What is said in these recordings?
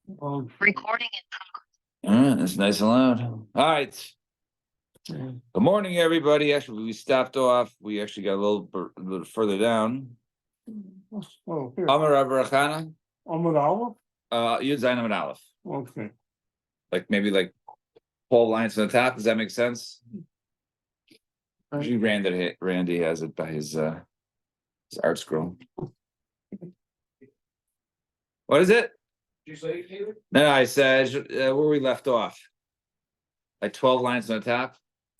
Recording in progress. It's nice and loud. All right. Good morning, everybody. Actually, we stopped off. We actually got a little further down. Oh, here. Amar Rav Rachana. Amud Aleph? Yud Zayin Amud Aleph. Okay. Like maybe 12 lines from the top. Does that make sense? Randy has it by his art scroll. What is it? Did you say it? No, I said where we left off. Like 12 lines on the top.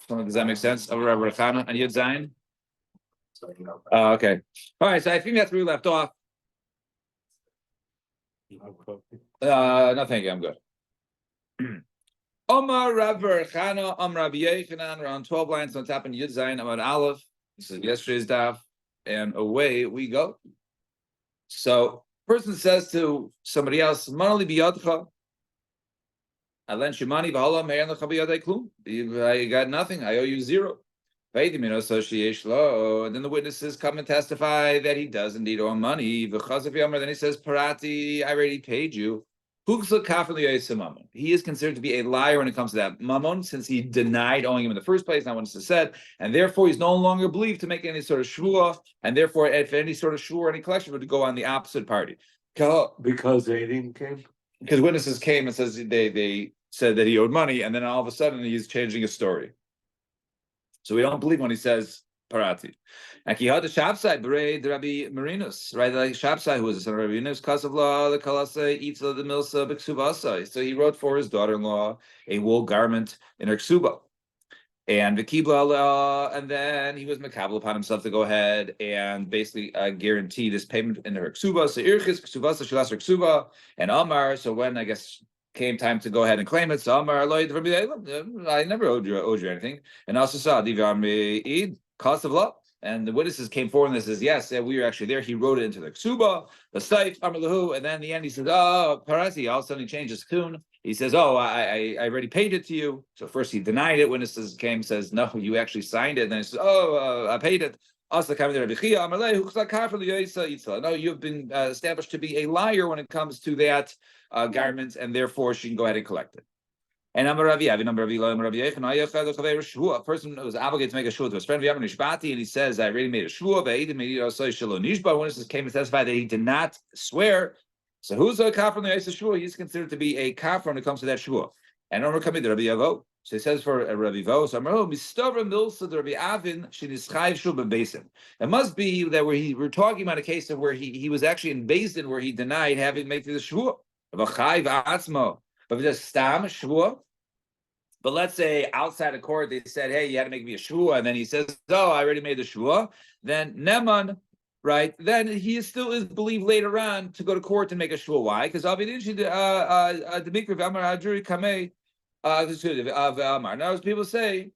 Does that make sense? Amar Rav Rachana and Yud Zayin. Okay. All right. So I think that's where we left off. No, thank you. I'm good. Omar Rav Chana, Omar Rabbi Yechanan, around 12 lines on top, and Yud Zayin Amud Aleph. This is yesterday's daf, and away we go. So, person says to somebody else, "Manali biyadcha, I lent you money, v'hala me'en lecha biyadei klum. I got nothing. I owe you zero." And then the witnesses come and testify that he does indeed owe money. Then he says, "Parati, I already paid you." He is considered to be a liar when it comes to that mammon, since he denied owing him in the first place, not what is said, and therefore he's no longer believed to make any sort of shvua, and therefore if any sort of shvua or any collection would go on the opposite party. Because they didn't came? Because witnesses came and says they said that he owed money, and then all of a sudden he's changing his story. So we don't believe when he says parati. And he had the Shabsai, the Rabbi Marinus, right? Like Shabsai, who was the son of Rabbi Marinus, Kasavla, the Kalasa, Itza, the Milsa, Biksubasa. So he wrote for his daughter-in-law a wool garment in her ksuba. And the Kibla, and then he was makabel upon himself to go ahead and basically guarantee this payment in her ksuba. So Irchis, Ksubasa, Shilas, her ksuba, and Amar. So when I guess came time to go ahead and claim it, so Amar, I never owed you anything. And also saw Div cost of law. And the witnesses came forward and says, yes, we were actually there. He wrote it into the ksuba, the saif, Amar Lahu, and then in the end he says, oh, Parasi, all of a sudden he changed his tune. He says, oh, I already paid it to you. So first he denied it. Witnesses came, says, no, you actually signed it. And then he says, oh, I paid it. No, you've been established to be a liar when it comes to that garment, and therefore she can go ahead and collect it. And a person was obligated to make a shua to his friend, and he says, I already made a shua. Witnesses came and testified that he did not swear. So who's a kafir in the shua? He's considered to be a kafir when it comes to that shua. And Omer coming to Rabbi Yavo. So he says for Rabbi Yavo, so it must be that we're talking about a case of where he was actually in Beis Din where he denied having made the shua. But just stam shua. But let's say outside of court they said, hey, you had to make me a shua, and then he says, oh, I already made the shua. Then Neman, right? Then he still is believed later on to go to court and make a shua. Why? Because now as people say,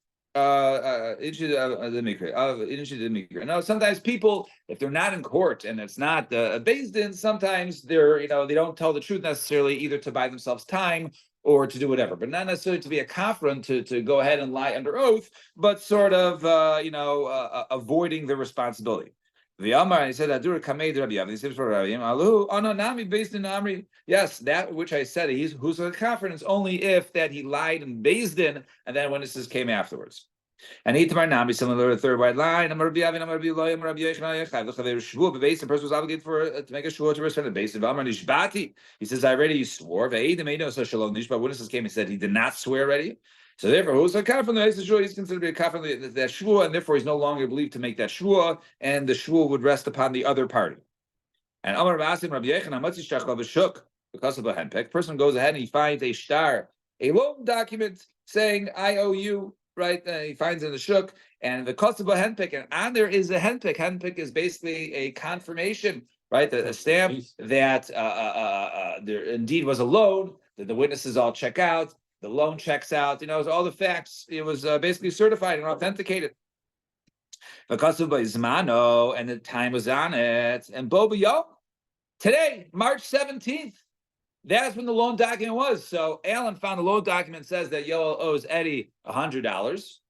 now sometimes people, if they're not in court and it's not Beis Din, sometimes they don't tell the truth necessarily, either to buy themselves time or to do whatever, but not necessarily to be a kafran to go ahead and lie under oath, but sort of avoiding the responsibility. The Amar, he said, Adur Kamei Rabbi Yav. He says for Rabbi Yav, Nami based in Amri. Yes, that which I said, who's a kafir, is only if that he lied in Beis Din, and then witnesses came afterwards. And he Tamar Nami, similar to the third white line. Amar Rabbi Yav, Amar Rabbi Lo, Amar Rabbi Yechon, Yechav, the Chaver Shvu. The Beis Din person was obligated to make a shvu to respect the Beis Din. Amar Nishbati. He says, I already swore. Ve'edim Eino so Shalom Nishba. Witnesses came and said he did not swear already. So therefore, who's a kafir in the shua? He's considered to be a kafir in that shua, and therefore he's no longer believed to make that shua, and the shua would rest upon the other party. And Amar Asim Rabbi Yechon Hamatzi Shachla V'Shuk, because of a henpek, person goes ahead and he finds a shtar, a loan document saying I owe you, right? He finds it in the shuk, and the cost of a henpek, and on there is a henpek. Henpek is basically a confirmation, right? A stamp that there indeed was a loan, that the witnesses all check out. The loan checks out, all the facts. It was basically certified and authenticated. And the time was on it. And Boba today, March 17th, that's when the loan document was. So Alan found the loan document, says that Yoel owes Eddie $100.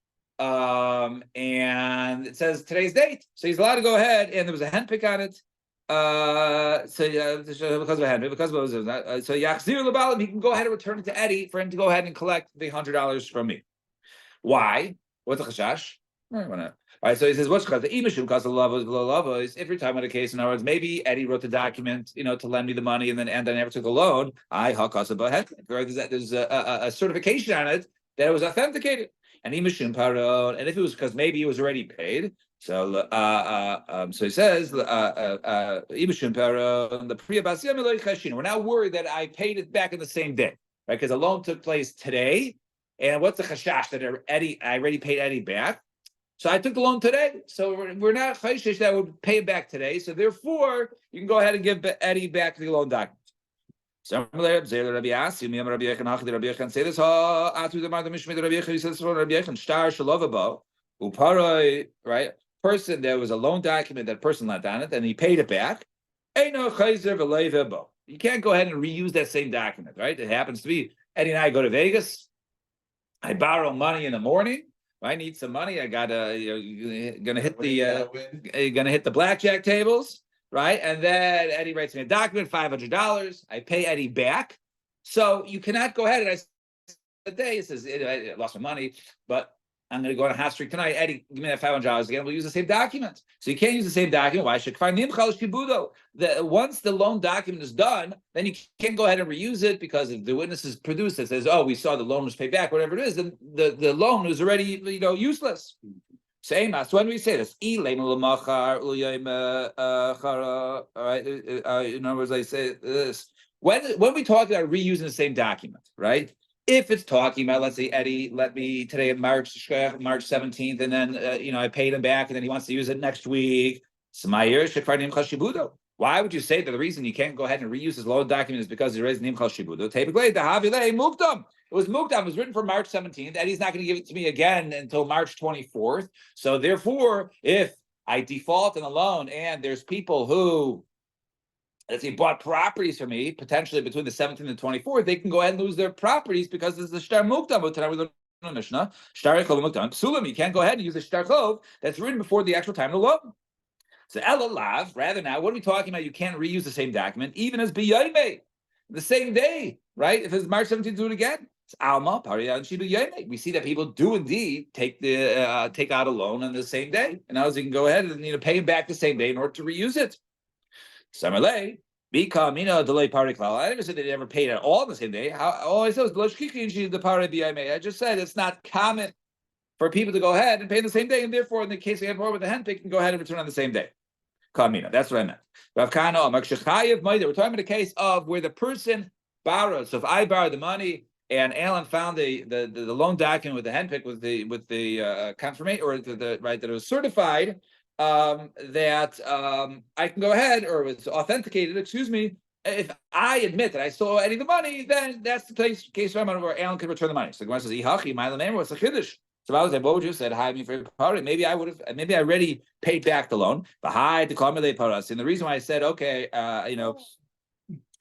And it says today's date. So he's allowed to go ahead, and there was a henpick on it. because of Henry, because of so Yachzir Labalim, he can go ahead and return it to Eddie for him to go ahead and collect the $100 from me. Why? What's the chashash? All right, so he says, what's the imishum because of love is if you're talking about a case, in other words, maybe Eddie wrote the document, to lend me the money and then I never took a loan. There's a certification on it that it was authenticated. And imishum paron, and if it was because maybe it was already paid. So so he says imishum paron the priya basiyam. We're not worried that I paid it back in the same day, right? Because the loan took place today. And what's the chashash that I already paid Eddie back? So I took the loan today. So we're not chashish that would pay it back today. So therefore, you can go ahead and give Eddie back the loan document. So Rabbi say this. Right? Person, there was a loan document that person lent on it, and he paid it back. You can't go ahead and reuse that same document, right? It happens to be Eddie and I go to Vegas. I borrow money in the morning. I need some money. I gotta gonna hit the blackjack tables, right? And then Eddie writes me a document, $500. I pay Eddie back. So you cannot go ahead and he says I lost my money, but I'm going to go on a hot streak tonight. Eddie, give me that $500 again. We'll use the same document. So you can't use the same document. Why should once the loan document is done, then you can't go ahead and reuse it because if the witness is produced that says, "Oh, we saw the loan was paid back," whatever it is, then the loan is already useless. Same as when we say this. All right. In other words, I say this when we talk about reusing the same document, right? If it's talking about, let's say, Eddie let me today in March 17th, and then I paid him back, and then he wants to use it next week. Why would you say that the reason you can't go ahead and reuse his loan document is because he raised nimchal shibudo? It was mukdam. It was written for March 17th. Eddie's not going to give it to me again until March 24th. So therefore, if I default on a loan and there's people who, let's say, bought properties for me, potentially between the 17th and 24th, they can go ahead and lose their properties because this is the shtar mukdam. But tonight we learn in the Mishnah, shtar chov mukdam psulim. You can't go ahead and use the shtar chov that's written before the actual time of the loan. So elalav, rather now, what are we talking about? You can't reuse the same document, even as biyayme, the same day, right? If it's March 17th, do it again. It's alma pariya and shibu yayme. We see that people do indeed take out a loan on the same day, and now you can go ahead and pay him back the same day in order to reuse it. Samalei, become delay pari klal. I never said they never paid at all on the same day. All I said was the pari biyayme. I just said it's not common for people to go ahead and pay the same day, and therefore, in the case we have more with the handpick, can go ahead and return on the same day. Kamina. That's what I meant. We're talking about a case of where the person borrows. So if I borrowed the money and Alan found the loan document with the handpick with the confirmation or that it was certified, that I can go ahead, or it was authenticated. Excuse me. If I admit that I stole Eddie the money, then that's the case where Alan could return the money. So the Gemara says, "Ihachi, my name was a chiddush." So I was like, Boju said, "Hi, me for party." Maybe I already paid back the loan. But hi, to call me paras. And the reason why I said, okay, I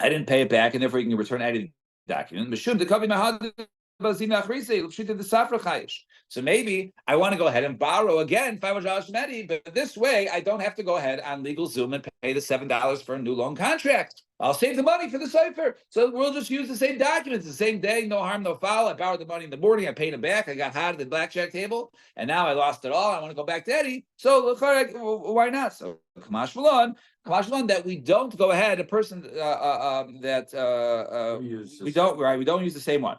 didn't pay it back, and therefore you can return any document. So maybe I want to go ahead and borrow again $500 from Eddie, but this way I don't have to go ahead on LegalZoom and pay the $7 for a new loan contract. I'll save the money for the cipher. So we'll just use the same documents, the same day, no harm, no foul. I borrowed the money in the morning, I paid him back, I got hot at the blackjack table, and now I lost it all. I want to go back to Eddie. So why not? So Kamash Malon, that we don't go ahead, a person we don't use the same one.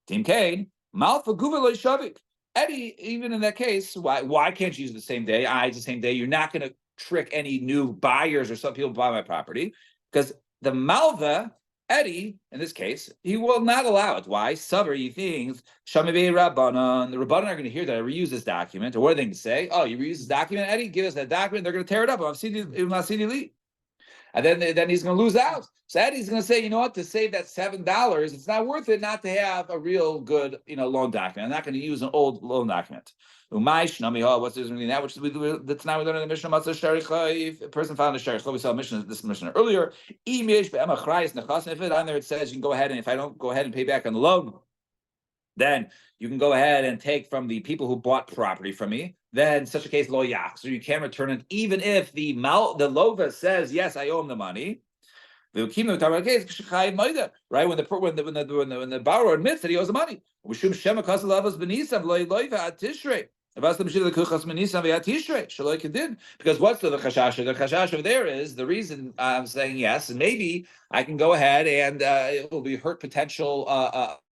Team Kane, Malfa Guvelo Shavik. Eddie, even in that case, why can't you use the same day? It's the same day. You're not going to trick any new buyers or some people buy my property, because the Malva, Eddie, in this case, he will not allow it. Why? Saber, he thinks, Shamibe Rabbanon, the Rabbanon are going to hear that I reuse this document. Or what are they going to say? Oh, you reuse this document, Eddie? Give us that document. They're going to tear it up. And then he's going to lose out. So Eddie's going to say, you know what? To save that $7, it's not worth it not to have a real good, loan document. I'm not going to use an old loan document. What's this meaning? That's now we learn in the Mishnah. A person found a shariach. We saw this Mishnah earlier. If it on there it says you can go ahead, and if I don't go ahead and pay back on the loan, then you can go ahead and take from the people who bought property from me. then in such a case, lo yach. So you can return it even if the lova says, yes, I owe him the money. Right? When the borrower admits that he owes the money. Because what's the chashash? The chashash over there is the reason I'm saying yes, and maybe I can go ahead and it will be hurt potential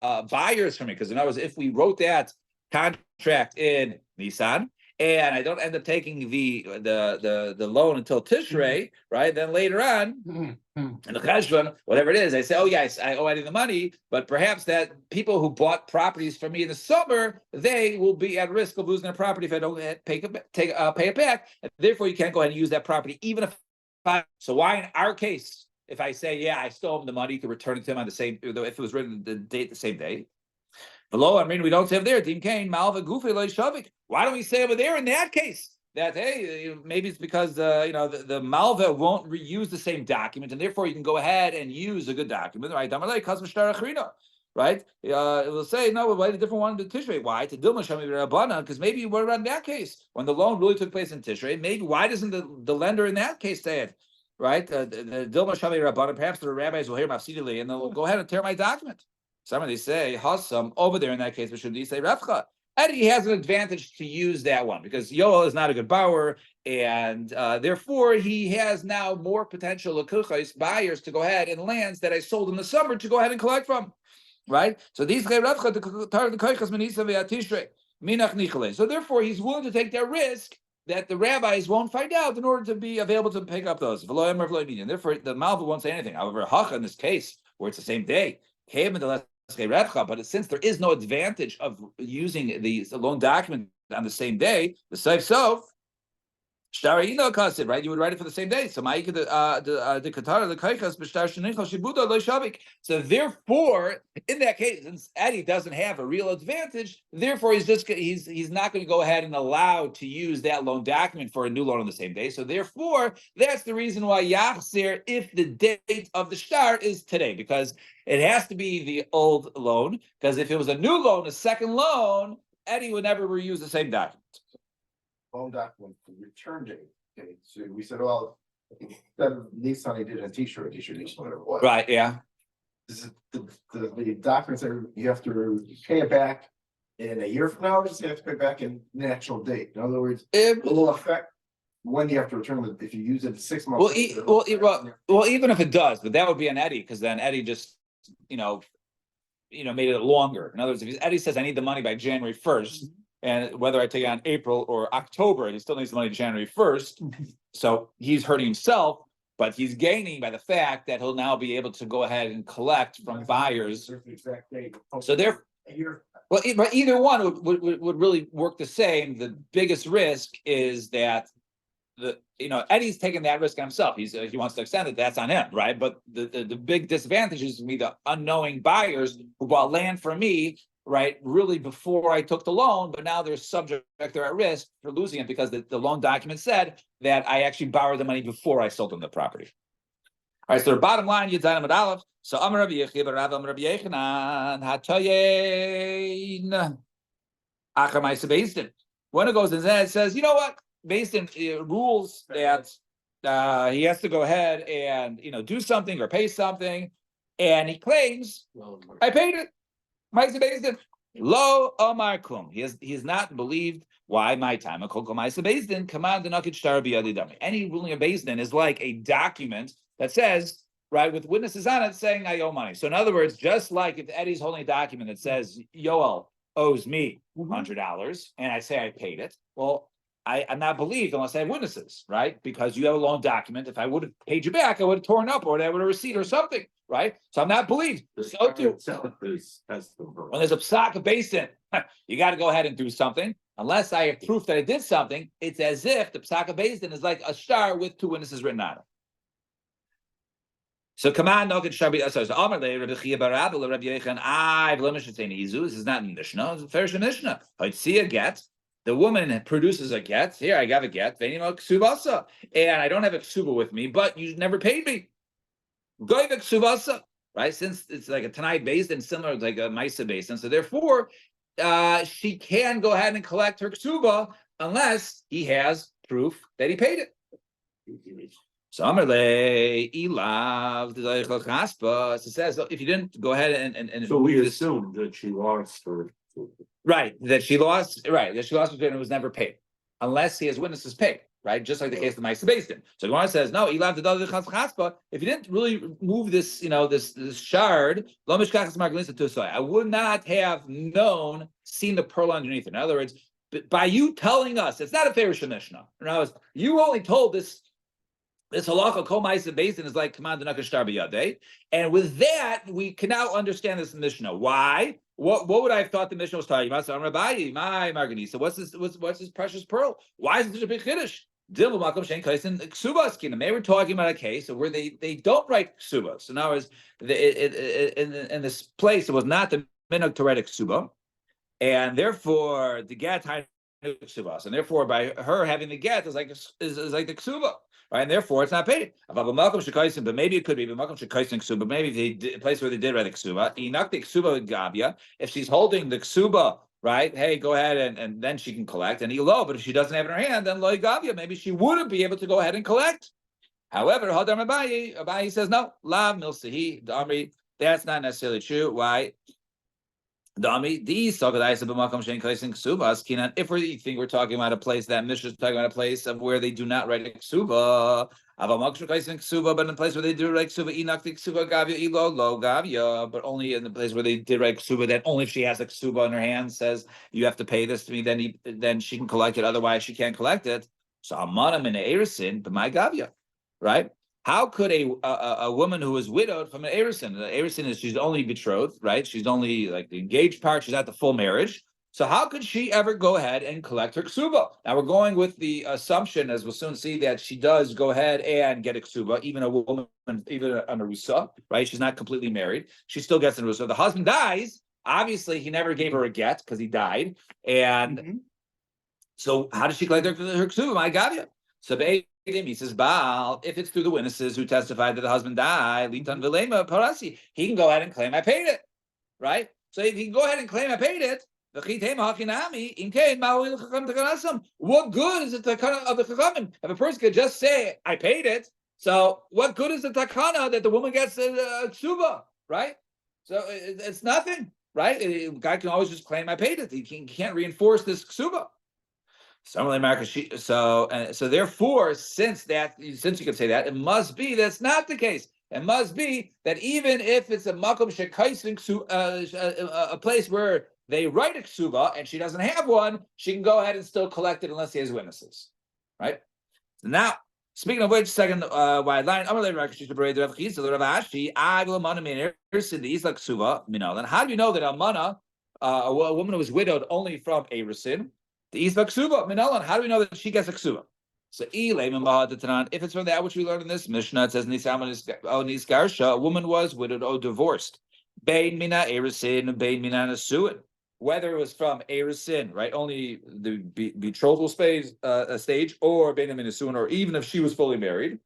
buyers for me. Because in other words, if we wrote that contract in Nissan and I don't end up taking the loan until Tishrei, right? Then later on. And the cheshbon, whatever it is, I say, oh yes, I owe Eddie the money, but perhaps that people who bought properties from me in the summer, they will be at risk of losing their property if I don't pay it back. And therefore, you can't go ahead and use that property, even if. So why in our case, if I say, yeah, I still owe him the money, you can return it to him on the same, if it was written the date the same day. Below, I mean, we don't say over there, Dean Kane, Malva Gufi Lo Shavik. Why don't we say over there in that case? That hey, maybe it's because the Malva won't reuse the same document, and therefore you can go ahead and use a good document, right? Right? It will say no, we'll write a different one to Tishrei. Why? To Dilma Shami Rabbanan, because maybe we're in that case when the loan really took place in Tishrei. Maybe why doesn't the lender in that case say it? Right? The Dilma Shami Rabbanan. Perhaps the rabbis will hear Mafsidili and they'll go ahead and tear my document. Somebody say Hassam over there in that case, but should he say Rafcha? Eddie has an advantage to use that one because Yoel is not a good borrower, and therefore he has now more potential lekuchos buyers to go ahead and lands that I sold in the summer to go ahead and collect from, right? So these so therefore he's willing to take that risk that the rabbis won't find out in order to be available to pick up those. And therefore the Malva won't say anything. However, Hacha in this case, where it's the same day, but since there is no advantage of using the loan document on the same day, the safe sof, right? You would write it for the same day. So therefore, in that case, since Eddie doesn't have a real advantage, therefore he's not going to go ahead and allow to use that loan document for a new loan on the same day. So therefore, that's the reason why Yachzir, if the date of the start is today, because it has to be the old loan. Because if it was a new loan, a second loan, Eddie would never reuse the same document. Loan document for return date. Okay, so we said, well, instead of Nissan, he did a t-shirt, whatever it was. Right, yeah. This is the documents that you have to pay it back in a year from now, or just have to pay back in the actual date. In other words, it will affect when you have to return it if you use it 6 months. Well, even if it does, but that would be an Eddie, because then Eddie just made it longer. In other words, if Eddie says I need the money by January 1st. And whether I take it on April or October, he still needs the money January 1st. So he's hurting himself, but he's gaining by the fact that he'll now be able to go ahead and collect from buyers. So but either one would really work the same. The biggest risk is that Eddie's taking that risk on himself. He wants to extend it. That's on him, right? But the big disadvantage is me, the unknowing buyers who bought land from me, right, really before I took the loan, but now they're they're at risk for losing it because the loan document said that I actually borrowed the money before I sold them the property. All right, so the bottom line, Yudzayin Amud Aleph. So Amar Rabbi Yechiel, Rav Amar Rabbi Yechanan, Hatayin Achar Ma'aseh Beis Din. When it goes in there, it says, you know what, Beis Din rules that he has to go ahead and do something or pay something, and he claims I paid it. Lo Omar Kum. He is not believed. Why my time? Any ruling of Beis Din is like a document that says, right, with witnesses on it saying I owe money. So in other words, just like if Eddie's holding a document that says Yoel owes me $100 and I say I paid it, well, I'm not believed unless I have witnesses, right? Because you have a loan document. If I would have paid you back, I would have torn up or I would have a receipt or something, right? So I'm not believed. So too, when there's a psak of Beis Din, you got to go ahead and do something. Unless I have proof that I did something, it's as if the psak of Beis Din is like a star with 2 witnesses written on it. So come on, no good shabi. So Amar le Rabbi Chia bar Abba Rabbi Yechon. This is not in Mishnah. It's a Farish Mishnah. I'd see a get. The woman produces a get. Here, I got a get. And I don't have a ksuba with me, but you never paid me. Go ksubasa, right? Since it's like a Tanai Beis Din, similar to like a Maisa Beis Din. So therefore, she can go ahead and collect her ksuba unless he has proof that he paid it. So Amarle, Elav, it says if you didn't go ahead and So we move this- assumed that she lost her. right, that she lost and it was never paid, unless he has witnesses paid, right? Just like the case of Ma'aseh Beis Din. So Gemara says, no, Elav the chaspa. If you didn't really move this, this shard, lo mishkachas margalinsa tusai, I would not have seen the pearl underneath it. In other words, by you telling us, it's not a fair Mishnah. In other words, you only told this halacha kol ma'aseh beis din is like command nakashtar b'yadei, and with that we can now understand this Mishnah. Why? What would I have thought the Mishnah was talking about? So I'm Rabbi, my Marganisa. What's this precious pearl? Why is it such a big chiddush? They were talking about a case where they don't write ksubas. So now in this place it was not the minhag to write a ksuba, and therefore the get had ksubas, and therefore by her having the get is like the ksuba. Right, and therefore it's not paid. But maybe it could be ksuba. Maybe the place where they did write the ksuba, if she's holding the ksuba, right? Hey, go ahead and then she can collect. And but if she doesn't have it in her hand, then loy gavia, maybe she wouldn't be able to go ahead and collect. However, Hadar Abayi says no. Lav milsahi damri. That's not necessarily true. Why? Dami, these if we think we're talking about a place that Mishnah is talking about a place of where they do not write a ksuba, but in a place where they do write ksuba, but only in the place where they did write ksuba, that only if she has a ksuba in her hand says you have to pay this to me, then she can collect it. Otherwise, she can't collect it. So amanam in erisin, but my gavia, right? How could a woman who is widowed from an erisin? The erisin is she's only betrothed, right? She's only like the engaged part. She's at the full marriage. So how could she ever go ahead and collect her ksuba? Now we're going with the assumption, as we'll soon see, that she does go ahead and get a ksuba, even a woman, even an arusa, right? She's not completely married. She still gets an arusa. The husband dies. Obviously, he never gave her a get because he died. And so how does she collect her ksuba? My God, so he says, Baal, if it's through the witnesses who testified that the husband died, he can go ahead and claim I paid it, right? So if he can go ahead and claim I paid it, what good is the takana of the chachamim? If a person could just say I paid it, so what good is the takana that the woman gets a ksuba, right? So it's nothing, right? A guy can always just claim I paid it. He can't reinforce this ksuba. So therefore, since you can say that, it must be that's not the case. It must be that even if it's a makom shekaisin a place where they write a ksuba and she doesn't have one, she can go ahead and still collect it unless he has witnesses, right? Now, speaking of which, second wide line, how do you know that almana, a woman who was widowed only from a resin? The Isba Ksuba, Minalan. How do we know that she gets a Ksuba? So if it's from that which we learned in this Mishnah, it says Niskarsha, a woman was widowed or divorced. Bein mina erisin, bein mina nasuin. Whether it was from erisin, right? Only the betrothal stage, or bein mina nasuin, or even if she was fully married.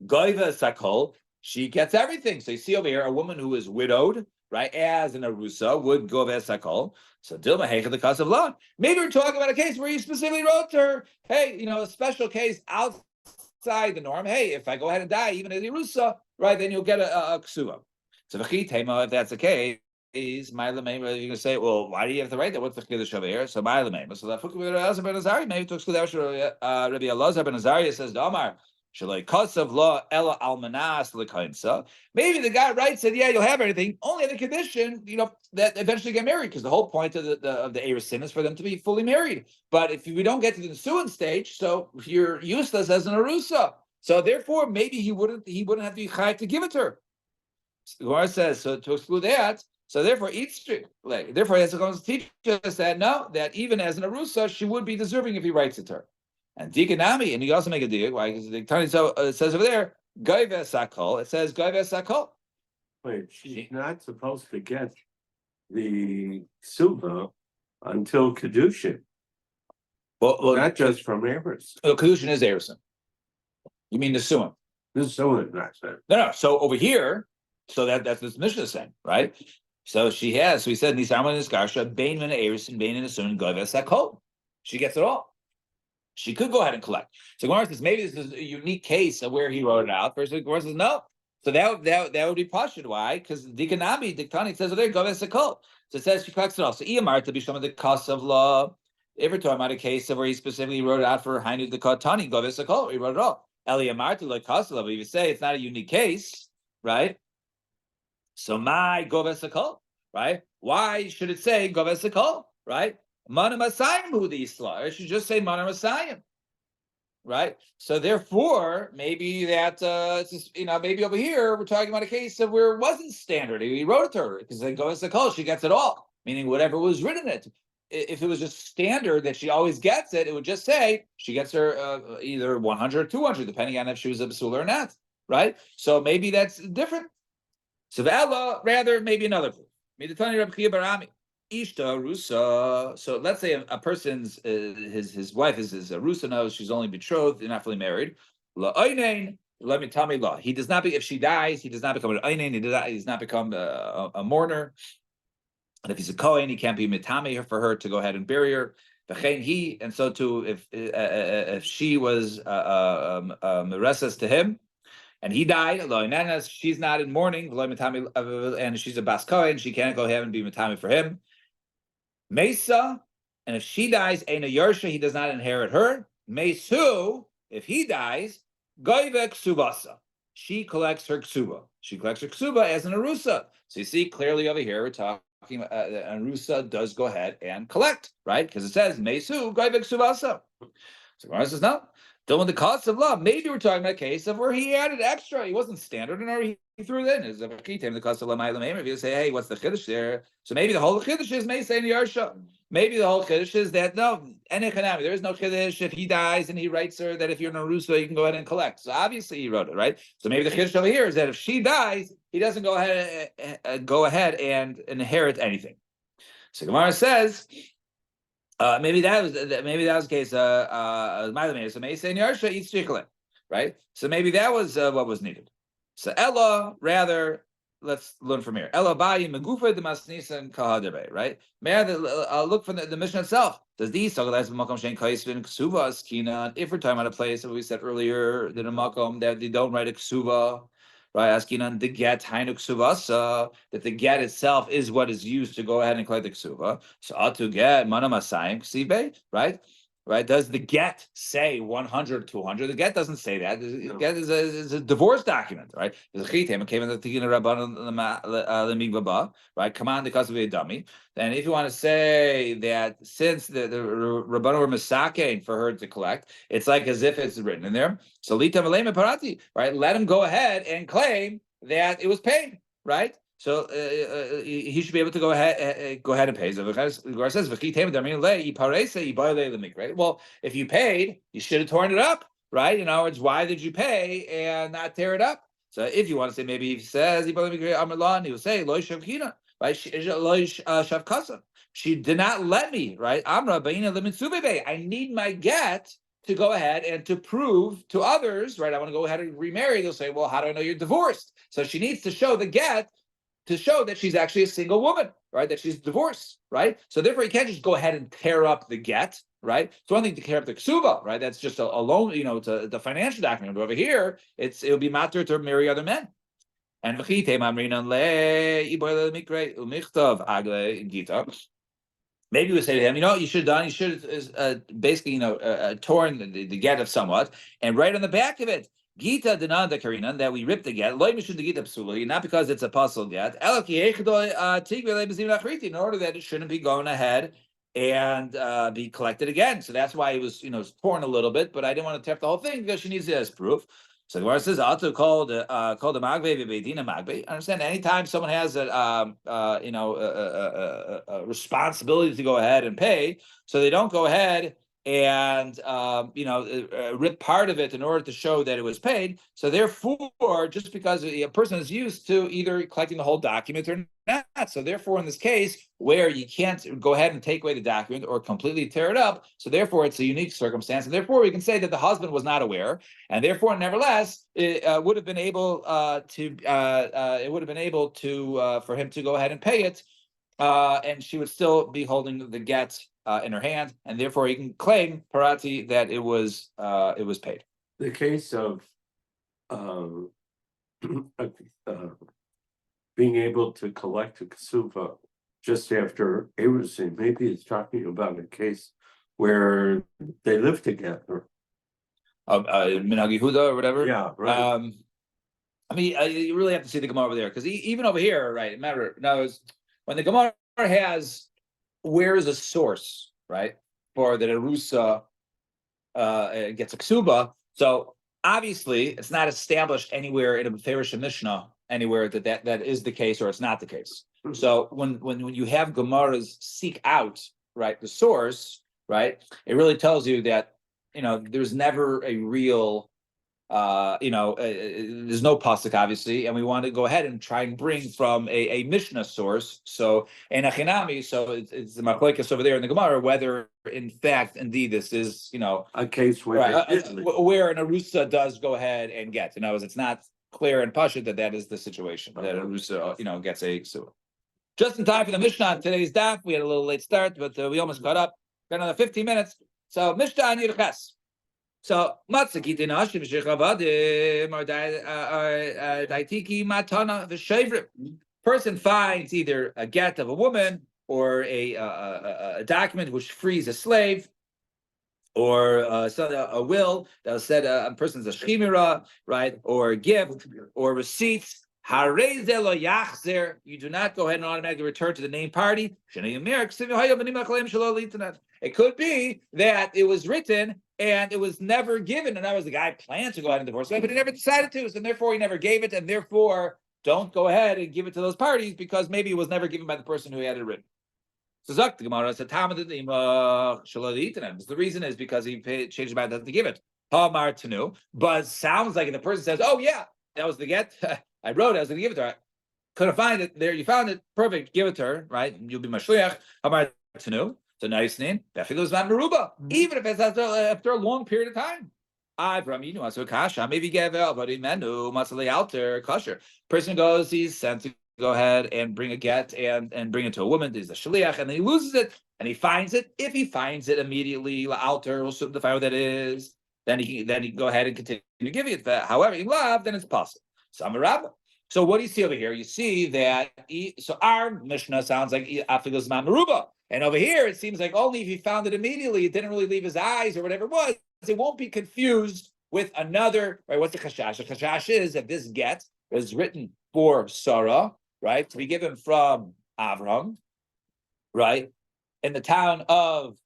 Goiva sakol, she gets everything. So you see over here, a woman who is widowed, right, as an arusa would go vesakol. So Dilma Hecha the cause of law. Maybe we're talking about a case where you specifically wrote to her, hey, a special case outside the norm. Hey, if I go ahead and die, even as a arusa, right, then you'll get a ksuba. So if that's the case, my lemema, you're gonna say, well, why do you have to write that? What's the chiddush over here? So my lemema. So that maybe to exclude that. Rabbi Elazar ben Azariah says, Damar. Maybe the guy writes that you'll have everything only on the condition that eventually get married, because the whole point of the erisin is for them to be fully married. But if we don't get to the nisuin stage, so you're useless as an arusa. So therefore, maybe he wouldn't have to be chayav to give it to her. The Gemara says so to exclude that. So therefore, therefore, he has to teach us that even as an arusa, she would be deserving if he writes it to her. And Dikanami, and you also make a deal. Why? Because the Tani says over there, Goive Sakol. It says Goive Sakol. Wait, she's not supposed to get the Suba until Kedushin. Well, not just from Eris. Well, Kedushin is Erison. You mean the Suim? This is so not said. No. So over here, so that's what this Mishnah is saying, right? So she has. So we said Nisaman Niskarsha, Bain Min Eris and Bain in Asun Goves Sakol. She gets it all. She could go ahead and collect. So Gemara says maybe this is a unique case of where he wrote it out. Versus Gemara says no. So that would be pashut. Why? Because Dikanabi Diktani says there Goves Sakol. So it says she collects it all. So Iyamar to be some of the costs of law. Ever talking about a case of where he specifically wrote it out for Hainu the Katani Goves Sakol. He wrote it all. Eliyamar to like cost of law. But if you say it's not a unique case, right? So my Goves Sakol, right? Why should it say Goves Sakol, right? Mana Masayim who the Isla. It should just say Mana Masayim, right? So therefore, maybe that it's just, maybe over here we're talking about a case of where it wasn't standard. He wrote it to her because then Goves Sakol, she gets it all, meaning whatever was written in it. If it was just standard that she always gets it, it would just say she gets her either 100 or 200, depending on if she was a basula or not, right? So maybe that's different. So Ella, rather, maybe another proof. Midatani Reb Chia Barami, Ishta Rusa. So let's say a person's his wife is Rusa knows she's only betrothed, they're not fully married. La Oinain, let me tell me law. He does not be if she dies, he does not become an Oinain, he does not become a mourner. And if he's a Kohen, he can't be mitami for her to go ahead and bury her. And so too, if she was meresas to him, and he died, she's not in mourning, and she's a bas Kohen, she can't go ahead and be mitami for him. Mesa, and if she dies, Eina Yersha, he does not inherit her. Mesu, if he dies, Goivek Subasa, she collects her ksuba. She collects her ksuba as an arusa. So you see clearly over here, we're talking about arusa does go ahead and collect, right? Because it says Mesu Goivek Subasa. So Gemara says no. Then with the cost of law, maybe we're talking about a case of where he added extra. He wasn't standard, and he threw it in. Is the cost of law? If you say, hey, what's the chiddush there? So maybe the whole chiddush is Meisa and Yarsha. Maybe the whole chiddush is that no, enekanami. There is no chiddush if he dies and he writes her that if you're in a rusa, you can go ahead and collect. So obviously he wrote it, right? So maybe the chiddush over here is that if she dies, he doesn't go ahead and inherit anything. So Gemara says. Maybe that was the case. So Meisa and Yarsha eats chicklet, right? So maybe that was what was needed. So Ella, rather, let's learn from here. Ella bayi megufa de masnisan kahadebe, right? Look from the mission itself. Does these talk about makom shein kaisvin ksuva askina? If we're talking about a place that we said earlier, that a makom that they don't write a ksuva. Right, asking on the get hainu ksuvasa, that the get itself is what is used to go ahead and collect the ksuva. So atu get mana masayim ksibe, right? Right? Does the get say 100, 200? The get doesn't say that. The get is a divorce document, right? There's a chitem came in the tikkun rabbanon right? Command the cause of a dummy. And if you want to say that since the rabbanon were misakein for her to collect, it's like as if it's written in there. So lita malema parati, right? Let him go ahead and claim that it was paid, right? So he should be able to go ahead and pay. So Gemara says, right? Well, if you paid, you should have torn it up, right? In other words, why did you pay and not tear it up? So if you want to say, maybe he says, he will say, right? She did not let me, right? I need my get to go ahead and to prove to others, right? I want to go ahead and remarry. They'll say, well, how do I know you're divorced? So she needs to show the get to show that she's actually a single woman, right? That she's divorced, right? So therefore, you can't just go ahead and tear up the get, right? It's one thing to tear up the ksuba, right? That's just a loan, it's the financial document. But over here, it'll be matter to marry other men. And maybe we say to him, you should have basically, torn the get of somewhat, and right on the back of it, Gita denanda Karinan, that we ripped the get, loy mishud the Gita psula, not because it's a puzzle get, in order that it shouldn't be going ahead and be collected again. So that's why it was, torn a little bit, but I didn't want to tear up the whole thing because she needs it as proof. So the Gemara says, "Also called the magbe v'beidina magbe." Understand? Anytime someone has a responsibility to go ahead and pay, so they don't go ahead and rip part of it in order to show that it was paid. So therefore, just because a person is used to either collecting the whole document or not, So therefore, in this case, where you can't go ahead and take away the document or completely tear it up, so therefore it's a unique circumstance, and therefore we can say that the husband was not aware, and therefore, nevertheless, it would have been able for him to go ahead and pay it, and she would still be holding the get in her hand, and therefore he can claim parati that it was paid. The case of being able to collect a ksuba just after erusin, maybe it's talking about a case where they live together. Minhag Yehuda or whatever. Yeah, right. I mean, you really have to see the Gemara over there, because even over here, right? Remember, now when the Gemara has where is a source, right, for the Erusa gets a ksuba. So obviously, it's not established anywhere in a Meferish Mishnah anywhere that is the case, or it's not the case. So when you have Gemaras seek out, right, the source, right, it really tells you that there's never a real there's no pasuk, obviously, and we want to go ahead and try and bring from a Mishnah source. So in Achinami, so it's the machlokes over there in the Gemara whether in fact indeed this is a case where where an Arusa does go ahead and get. It's not clear and pashut that is the situation that Arusa gets a ksuba. Just in time for the Mishnah on today's daf. We had a little late start, but we almost caught up. Got another 15 minutes. So Mishnah on Yirches. So matzakiti nashim shechavadim or daitiki matana v'shavrim. Person finds either a get of a woman or a document which frees a slave, or a will that was said a person's a shchimira, right, or a gift or receipts. You do not go ahead and automatically return to the named party. It could be that it was written and it was never given. And that was the guy planned to go ahead and divorce, but he never decided to. And therefore, he never gave it. And therefore, don't go ahead and give it to those parties because maybe it was never given by the person who had it written. So Zak the Gemara said, the reason is because he changed his mind not to give it. But sounds like the person says, "Oh yeah, that was the get. I wrote it. I was going to give it to her. Couldn't find it. There, you found it. Perfect. Give it to her. Right? You'll be my shliach. Hamar tenu. It's a nice name. Even if it's after a long period of time. Person goes, he's sent to go ahead and bring a get and bring it to a woman. He's a shliach, and then he loses it, and he finds it. If he finds it immediately, alter will define what that is. Then he can go ahead and continue giving it. However, in love, then it's possible. So what do you see over here? You see that so our Mishnah sounds like Afigos Maruba. And over here, it seems like only if he found it immediately, it didn't really leave his eyes or whatever it was, it won't be confused with another, right? What's the chashash? The chashash is that this get was written for Sarah, right? To be given from Avram, right? In the town of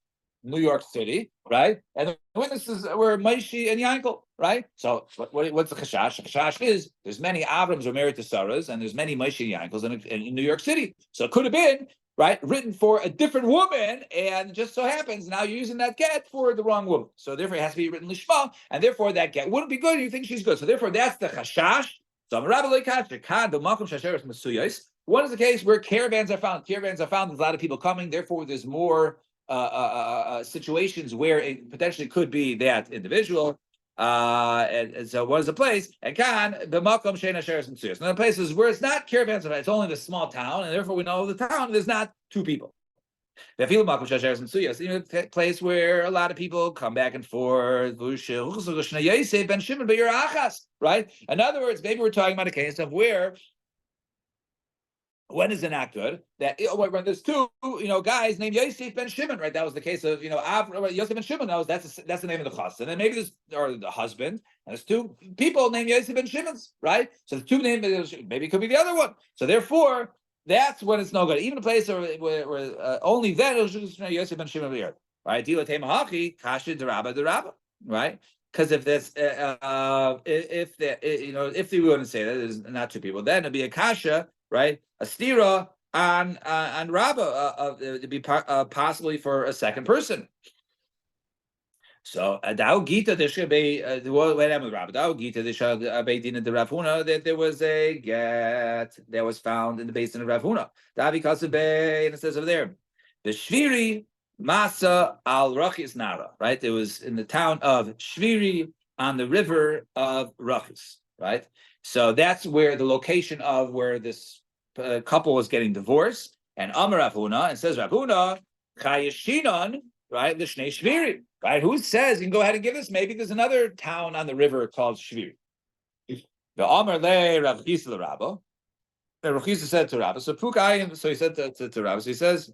New York City, right? And the witnesses were Maishi and Yankel, right? So what's the chashash? The chashash is there's many Avrams who are married to Sarahs, and there's many Maishi and Yankels in New York City. So it could have been, right, written for a different woman, and it just so happens now you're using that get for the wrong woman. So therefore it has to be written lishma, and therefore that get wouldn't be good. You think she's good. So therefore that's the chashash. So one is the case where caravans are found. Caravans are found. There's a lot of people coming. Therefore, there's more situations where it potentially could be that individual. And so what is the place? And the makom shein asheres mitzuos. And the places where it's not caravans, it's only the small town, and therefore we know the town there's not two people. Even a place where a lot of people come back and forth, right? In other words, maybe we're talking about a case of where when is it not good? That when there's two, guys named Yosef ben Shimon, right? That was the case of Yosef ben Shimon. That's the name of the chas. And then maybe or the husband, and there's two people named Yosef ben Shimons, right? So the two names, maybe it could be the other one. So therefore, that's when it's no good. Even a place where only then it was just Yosef ben Shimon here, right? Dila temahachi kasha derabba, right? Because if that's if we wouldn't say that there's not two people, then it'd be a kasha, right? A stira on Rabbah to be possibly for a second person. So Adao Gita there should be what happened with Rabbi Adao Gita there should be din of the Rav Huna that there was a get that was found in the basin of Rav Huna. Davi Kasabay, and it says over there, the Shviri Masa al Rachis Nara, right? It was in the town of Shviri on the river of Rachis, right? So that's where the location of where this couple was getting divorced. And Amar Rav Huna, and says Rav Huna Chayeshinon, right? The Shnei Shviri, right? Who says you can go ahead and give this? Maybe there's another town on the river called Shviri. The Amar le Rav Chisda le Rabba. The Rav Chisda said to Rabba, so Pukayim, so he said to Rabba, so he says,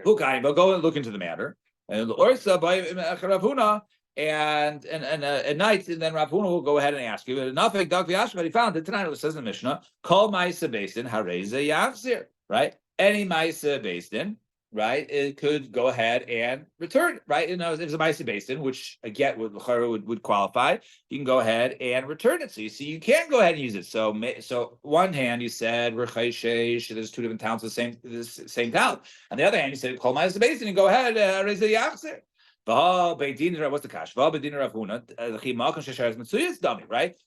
Pukayim, but go and look into the matter. And Orsa by Rav Huna, and at night, and then Rav Huna will go ahead and ask you. Nothing, but he found it tonight. It says in the Mishnah, Kol Ma'isa Beisdin Hareza Yachzir, right? Any Ma'isa Beisdin, right? It could go ahead and return, right? You know, if it's a Ma'isa Beisdin, which a get would qualify, you can go ahead and return it. So you see, you can't go ahead and use it. So one hand, you said there's two different towns, the same town. On the other hand, you said Kol Ma'isa Beisdin, and go ahead, Hareza Yachzir. What's the cash? Right?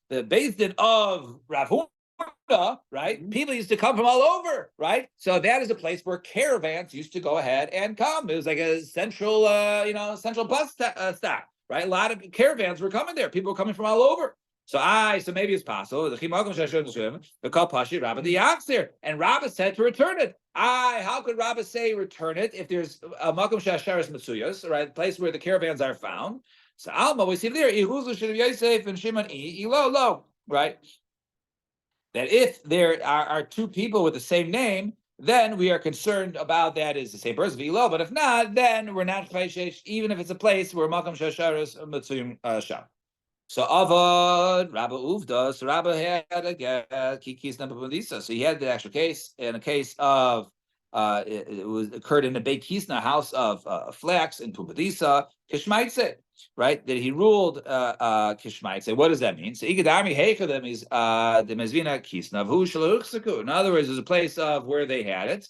The Beis Din of Rav Huna, right? People used to come from all over, right? So that is a place where caravans used to go ahead and come. It was like a central, central bus stop, right? A lot of caravans were coming there. People were coming from all over. So maybe it's possible. The call Pashi Rabba the Yaksir, and Rabba said to return it. How could Rabba say return it if there's a Makom Shasharis Matsuyas, right? Place where the caravans are found. So Alma, we see there, Ihuzu Yosef and Shimon lo, right? That if there are two people with the same name, then we are concerned about that is the same person, V'ilo. But if not, then we're not chayshesh, even if it's a place where Makom Shasharis Matsuyim Sham. So Avad Rabba Uvda, so Rabba had a kikis number Pundisa. So he had the actual case in a case of it was occurred in a Beit Kisna house of flax in Pumbedisa, Kishmaitse, right? That he ruled Kishmaitse. What does that mean? So Igadami Heikadem is the Mezvina Kisna Vu Shaluchsaku. In other words, there's a place of where they had it.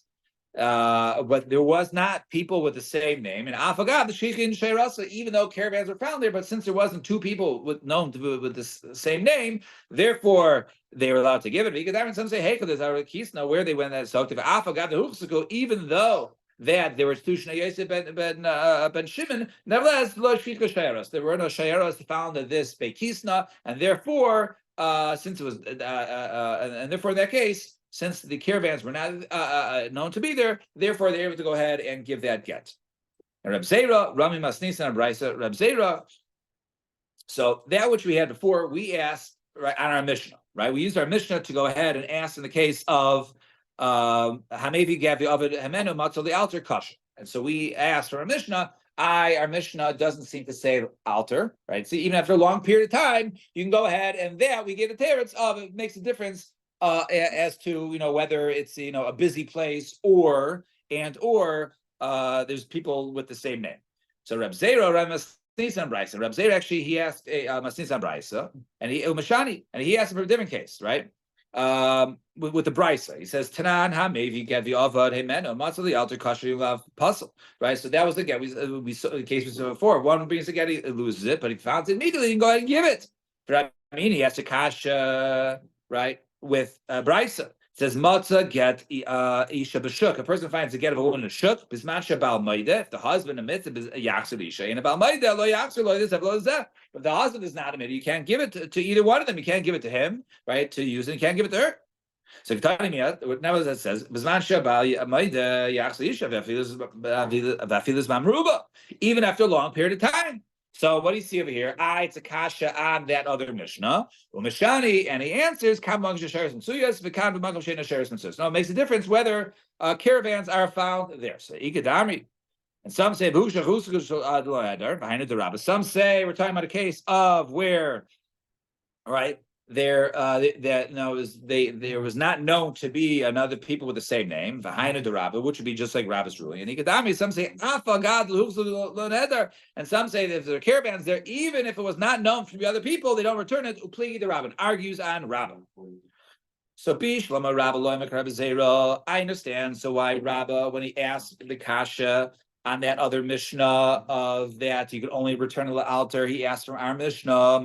But there was not people with the same name, and Afagad the Sheikhin Shayrasa, even though caravans were found there, but since there wasn't two people known with the same name, therefore they were allowed to give it. Because some say, "Hey, there's our Kisna where they went that so Afagad the Hufsako," even though that there was two Shnei Yosef ben Shimon, nevertheless, lo Shika Shayras. There were no Shayras found at this Beit Kisna, and therefore, since it was, and therefore in that case, since the caravans were not known to be there, therefore they're able to go ahead and give that get. And Reb Zera, Rami Masnisa, and Brisa, Reb Zera. So that which we had before, we asked right on our Mishnah, right? We used our Mishnah to go ahead and ask in the case of Hamevi Gavi Ovid Hemenu Matzal the altar kasha. And so we asked for our Mishnah. Our Mishnah doesn't seem to say altar, right? See, even after a long period of time, you can go ahead and that we get a teretz of it makes a difference. As to whether it's a busy place or there's people with the same name. So Reb Zera, Reb Masnisa Brisa. Reb Zera actually he asked Masnisa Brisa and he Mashani and he asked for a different case, right? With the Brisa, he says Tanan Hamevi Gavi Avad Hemeno Matzali Alter Kasher Yulav Puzzle, right? So that was the get we saw the case we saw before. One brings the get, he loses it, but he finds it immediately. You can go ahead and give it. But I mean, he has to kasha, right? With Brisa. It says Matzah get Isha b'shuk. A person finds a get of a woman in a shuk. Bismasha bal maida. If the husband admits it, yachzir Isha. And about maida lo yachzir lo this lo zeh. If the husband is not admitted, you can't give it to either one of them. You can't give it to him, right? To use it. You can't give it to her. So now that says Bismasha bal maida yachzir Isha v'afilas mamruba. Even after a long period of time. So what do you see over here? It's a kasha on that other Mishnah. Mishani, and he answers, no, it makes a difference whether caravans are found there. So Ikadami. And some say, some say we're talking about a case of where, right, there was not known to be another people with the same name, which would be just like Rabba's ruling. And Ikadami, some say and some say that if there are caravans there, even if it was not known to be other people, they don't return it. Upligi the Rabban argues on Rabba. So Bishlama Rabba Loimak Rabba Zera. I understand. So why Rabba, when he asked the kasha on that other Mishnah of that you could only return the altar. He asked from our Mishnah,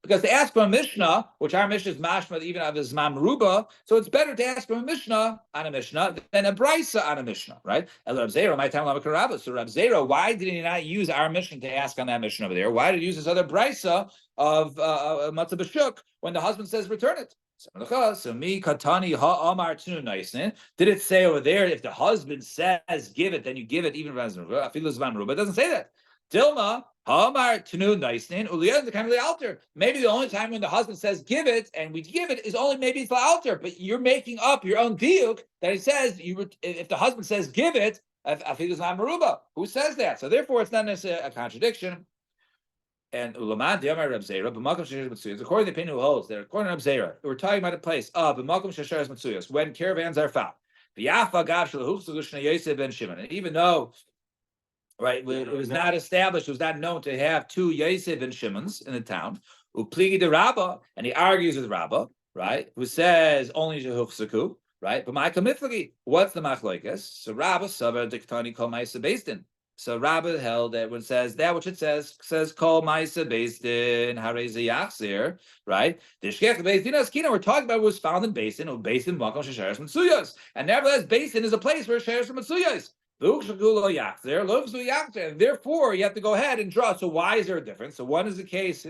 because to ask from a Mishnah, which our Mishnah is mashma even of his Mamruba, so it's better to ask from a Mishnah on a Mishnah than a Brisa on a Mishnah, right? So Rab Zera, why did he not use our Mishnah to ask on that Mishnah over there? Why did he use this other Brisa of Matzah B'Shuk when the husband says return it? So me katani ha'amar tunu naisnin. Did it say over there if the husband says give it, then you give it even if it doesn't say that. Dilma ha'amar tunu naisnin uliyan the kind of the altar. Maybe the only time when the husband says give it and we give it is only maybe it's the altar, but you're making up your own diuk that it says if the husband says give it, who says that? So therefore it's not necessarily a contradiction. And Ulaman Diamar Rab Zera, B'makom Shashar Matsuyas, according to the opinion who holds that according to Rab Zera, we're talking about a place of B'makom Shashar Matsuyas when caravans are found. V'yafa Gav Shalahuf Solushna Yosef ben Shimon. And even though, right, it was not established, it was not known to have two Yosef and Shimons in the town. Upligi de Rabbah, and he argues with Rabbah, right, who says only Jehufsaku, right? But my Kamiflagi, what's the machlokes? So Rabbah Sabar Diktani Kol Ma'isa Based. So Rabbah held that when it says that which it says call Ma'isa based in Hareze Yachzir, right? The Shkech based in Askina we're talking about was found in Basin or Basin Makom Shesheres Matsuyos. And nevertheless, Basin is a place where Sheres Matsuyos. And therefore, you have to go ahead and draw. So why is there a difference? So one is the case,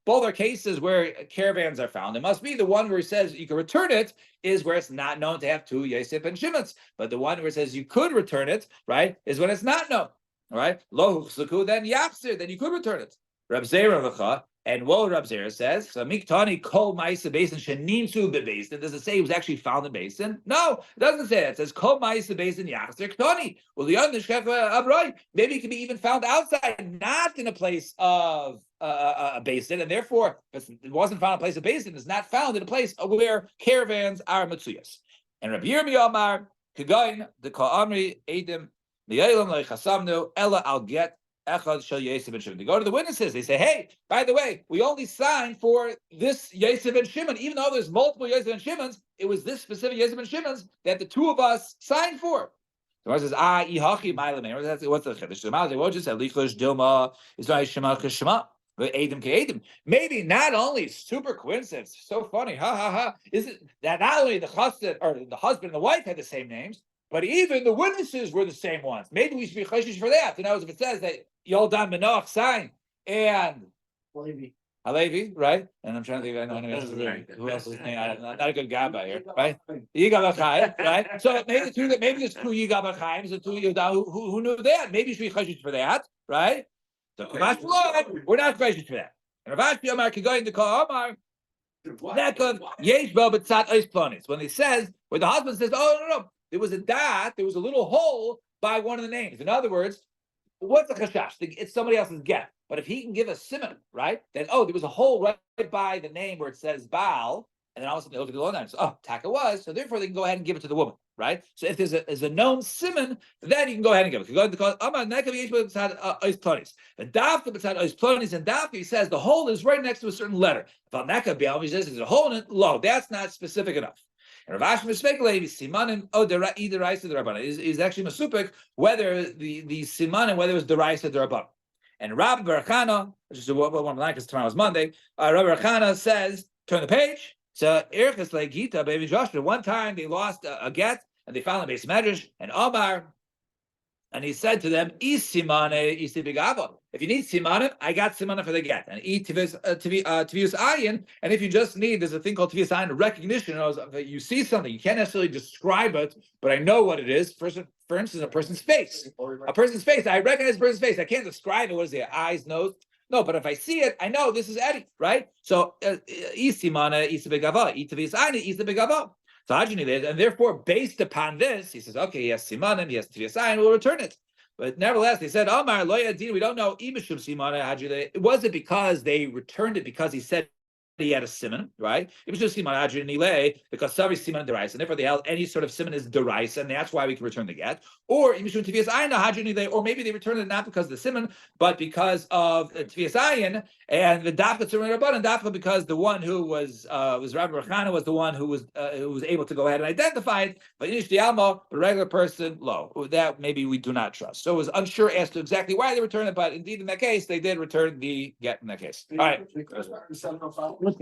both are cases where caravans are found. It must be the one where it says you can return it is where it's not known to have two Yosef and Shimons. But the one where it says you could return it, right, is when it's not known. All right, lo huchsaku, then yapsir, then you could return it. Rab Zera v'cha, and what Rab Zera says, so miktani kol ma'isa basin shenimsu bebasin. Does it say it was actually found in basin? No, it doesn't say that. It says kol ma'isa basin yapsir ktani. Well, the other abroy, maybe it can be even found outside, not in a place of a basin, and therefore, if it wasn't found in a place of basin, it's not found in a place where caravans are matsuyas. And Rabbi Yirmiyah Amar Kagain the Ka'amri Edim. I'll get Echad Shel Yosef and Shimon. They go to the witnesses. They say, "Hey, by the way, we only signed for this Yosef and Shimon, even though there's multiple Yosef and Shimons. It was this specific Yosef and Shimons that the two of us signed for." The one says, Ihachi Ma'ilem. What's the chiddush? The Malay won't just say Lichush Dilma is not Shema Kishma. Maybe not only super coincidence, so funny, ha ha ha. Is it that not only the husband and the wife had the same names, but even the witnesses were the same ones. Maybe we should be choshish for that. If it says that Yoldan Menoch signed and Halevi, right? And I'm trying to think. I know who else is name. Not a good guy by here, right? Yigav Chaim, right? So maybe there's two Yigav Chaim, the two Yodan who knew that. Maybe we should be choshish for that, right? So we're not choshish for that. And Rav Ashi Amar Kigoyin to call Amar. When he says, where the husband says, "Oh no. There was a little hole by one of the names." In other words, what's a chashash? It's somebody else's get. But if he can give a simon, right, then, there was a hole right by the name where it says Baal, and then all of a sudden they look at the law and say, Taka was, so therefore they can go ahead and give it to the woman, right? So if there's a known simon, then you can go ahead and give it. You go ahead and call the Daf and Daf, he says the hole is right next to a certain letter. If he says there's a hole in it, low, that's not specific enough. And Rav Ashi Mespekelevi Simanim Deraisa Derabbanan is actually Masupik whether the Simanim whether it was Deraisa Derabbanan. And Rabbi Barakana, which is what one like because tomorrow's Monday, Rabbi Barakana says, turn the page. So Erchas like Gita, baby Joshua. One time they lost a get and they found a base medrash and Omar. And he said to them, if you need simanim, I got simanim for the get. And tivius ayin. And if you just need, there's a thing called tivius ayin, recognition. You see something, you can't necessarily describe it, but I know what it is. For instance, a person's face. A person's face, I recognize a person's face. I can't describe it. What is it? Eyes, nose? No, but if I see it, I know this is Eddie, right? So, isimana, isabegava, itivius ayin, isabegava. So and therefore, based upon this, he says, okay, he has simanim, he has tiviyasayin, we'll return it. But nevertheless, they said, Omar loyadin, we don't know imishum simana hajile. Was it because they returned it because he said he had a simon, right? It was just simon adrin nile because sorry simon derais, and therefore they held any sort of simon is derais, and that's why we can return the get. Or mishum tvias ayin hadrin nile, or maybe they returned it not because of the simon, but because of tvias ayin and the dafka tzurun rabban and dafka because the one who was Rabbi Rechana was the one who was able to go ahead and identify it. But inish dialma, the regular person, low. That maybe we do not trust. So it was unsure as to exactly why they returned it, but indeed in that case they did return the get in that case. All right. We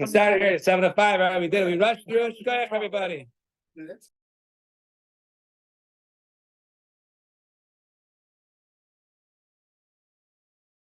started here at 7:05. All right, we did it. We rushed through. Go ahead, everybody.